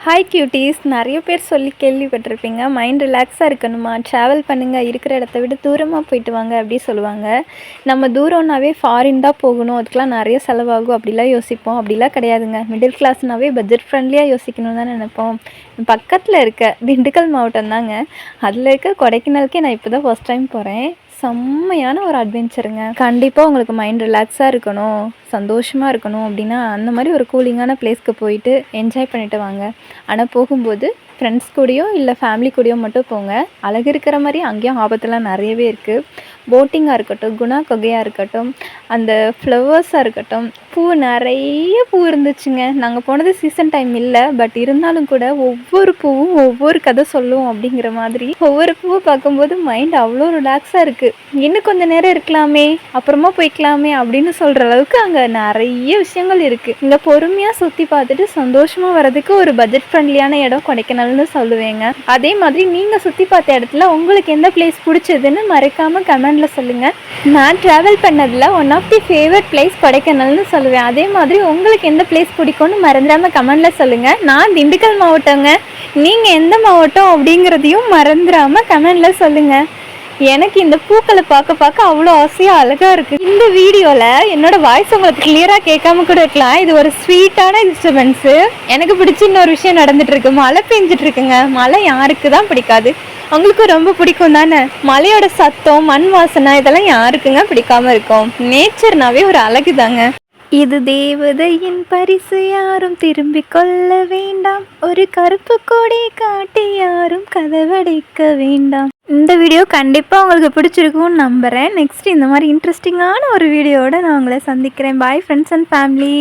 Hi cuties, நிறைய பேர் சொல்லி கேள்விப்பட்டிருப்பீங்க. மைண்ட் ரிலாக்ஸாக இருக்கணுமா, ட்ராவல் பண்ணுங்கள், இருக்கிற இடத்த விட தூரமாக போயிட்டு வாங்க அப்படி சொல்லுவாங்க. நம்ம தூரம்னாவே ஃபாரின் தான் போகணும், அதுக்கெலாம் நிறைய செலவாகும் அப்படிலாம் யோசிப்போம். அப்படிலாம் கிடையாதுங்க. மிடில் கிளாஸ்னாவே பட்ஜெட் ஃப்ரெண்ட்லியாக யோசிக்கணும்னு தான் நினைப்போம். பக்கத்தில் இருக்க திண்டுக்கல் மாவட்டம் தாங்க. அதில் இருக்க கொடைக்கானலுக்கே நான் இப்போ தான் ஃபர்ஸ்ட் டைம் போகிறேன். செம்மையான ஒரு அட்வென்ச்சருங்க. கண்டிப்பாக உங்களுக்கு மைண்ட் ரிலாக்ஸாக இருக்கணும், சந்தோஷமாக இருக்கணும் அப்படின்னா அந்த மாதிரி ஒரு கூலிங்கான பிளேஸ்க்கு போயிட்டு என்ஜாய் பண்ணிவிட்டு வாங்க. ஆனால் போகும்போது ஃப்ரெண்ட்ஸ் கூடயோ இல்லை ஃபேமிலி கூடயோ மட்டும் போங்க. அழகு இருக்கிற மாதிரி அங்கேயும் ஆபத்துலாம் நிறையவே இருக்குது. போட்டிங்காக இருக்கட்டும், குணா குகையாக இருக்கட்டும், அந்த ஃப்ளவர்ஸாக இருக்கட்டும், பூ நிறைய பூ இருந்துச்சுங்க. நாங்கள் போனது சீசன் டைம் இல்லை, பட் இருந்தாலும் கூட ஒவ்வொரு பூவும் ஒவ்வொரு கதை சொல்லும். அப்படிங்கிற மாதிரி ஒவ்வொரு பூவை பார்க்கும்போது மைண்ட் அவ்வளோ ரிலாக்ஸாக இருக்குது. இன்னும் கொஞ்சம் நேரம் இருக்கலாமே, அப்புறமா போய்க்கலாமே அப்படின்னு சொல்கிற அளவுக்கு அங்கே நிறைய விஷயங்கள் இருக்குது. இங்கே பொறுமையாக சுற்றி பார்த்துட்டு சந்தோஷமாக வர்றதுக்கு ஒரு பட்ஜெட் ஃப்ரெண்ட்லியான இடம் கொடைக்கானல்னு சொல்லுவேங்க. அதே மாதிரி நீங்கள் சுற்றி பார்த்த இடத்துல உங்களுக்கு எந்த பிளேஸ் பிடிச்சதுன்னு மறக்காமல் கமெண்ட்ல சொல்லுங்கள். நான் ட்ராவல் பண்ணதில் one of the favourite place கொடைக்கானல்னு சொல்லுவேன். அதே மாதிரி உங்களுக்கு எந்த பிளேஸ் பிடிக்கும்னு மறந்துடாமல் கமெண்டில் சொல்லுங்கள். நான் திண்டுக்கல் மாவட்டங்க, நீங்கள் எந்த மாவட்டம் அப்படிங்கிறதையும் மறந்துடாமல் கமெண்டில் சொல்லுங்கள். எனக்கு இந்த பூக்களை பார்க்க அவ்வளோ ஆசையாக அழகாக இருக்குது. இந்த வீடியோவில் என்னோடய வாய்ஸ் உங்களுக்கு கிளியராக கேட்காம கூட இருக்கலாம். இது ஒரு ஸ்வீட்டான டிஸ்டர்பன்ஸு. எனக்கு பிடிச்ச இன்னொரு விஷயம் நடந்துகிட்ருக்கு. மழை பெஞ்சிட்ருக்குங்க. மழை யாருக்கு தான் பிடிக்காது? உங்களுக்கு ரொம்ப பிடிக்கும் தானே? மழையோட சத்தம், மண் வாசனை, இதெல்லாம் யாருக்குங்க பிடிக்காம இருக்கும்? நேச்சர்னாவே ஒரு அழகு தாங்க. இது தேவதையின் பரிசு, யாரும் திரும்பி கொள்ள வேண்டாம். ஒரு கருப்பு கொடி காட்டி யாரும் கதவடைக்க வேண்டாம். இந்த வீடியோ கண்டிப்பாக உங்களுக்கு பிடிச்சிருக்கும்னு நம்புகிறேன். நெக்ஸ்ட் இந்த மாதிரி இன்ட்ரெஸ்டிங்கான ஒரு வீடியோவோட நான் உங்களை சந்திக்கிறேன். Bye friends and family.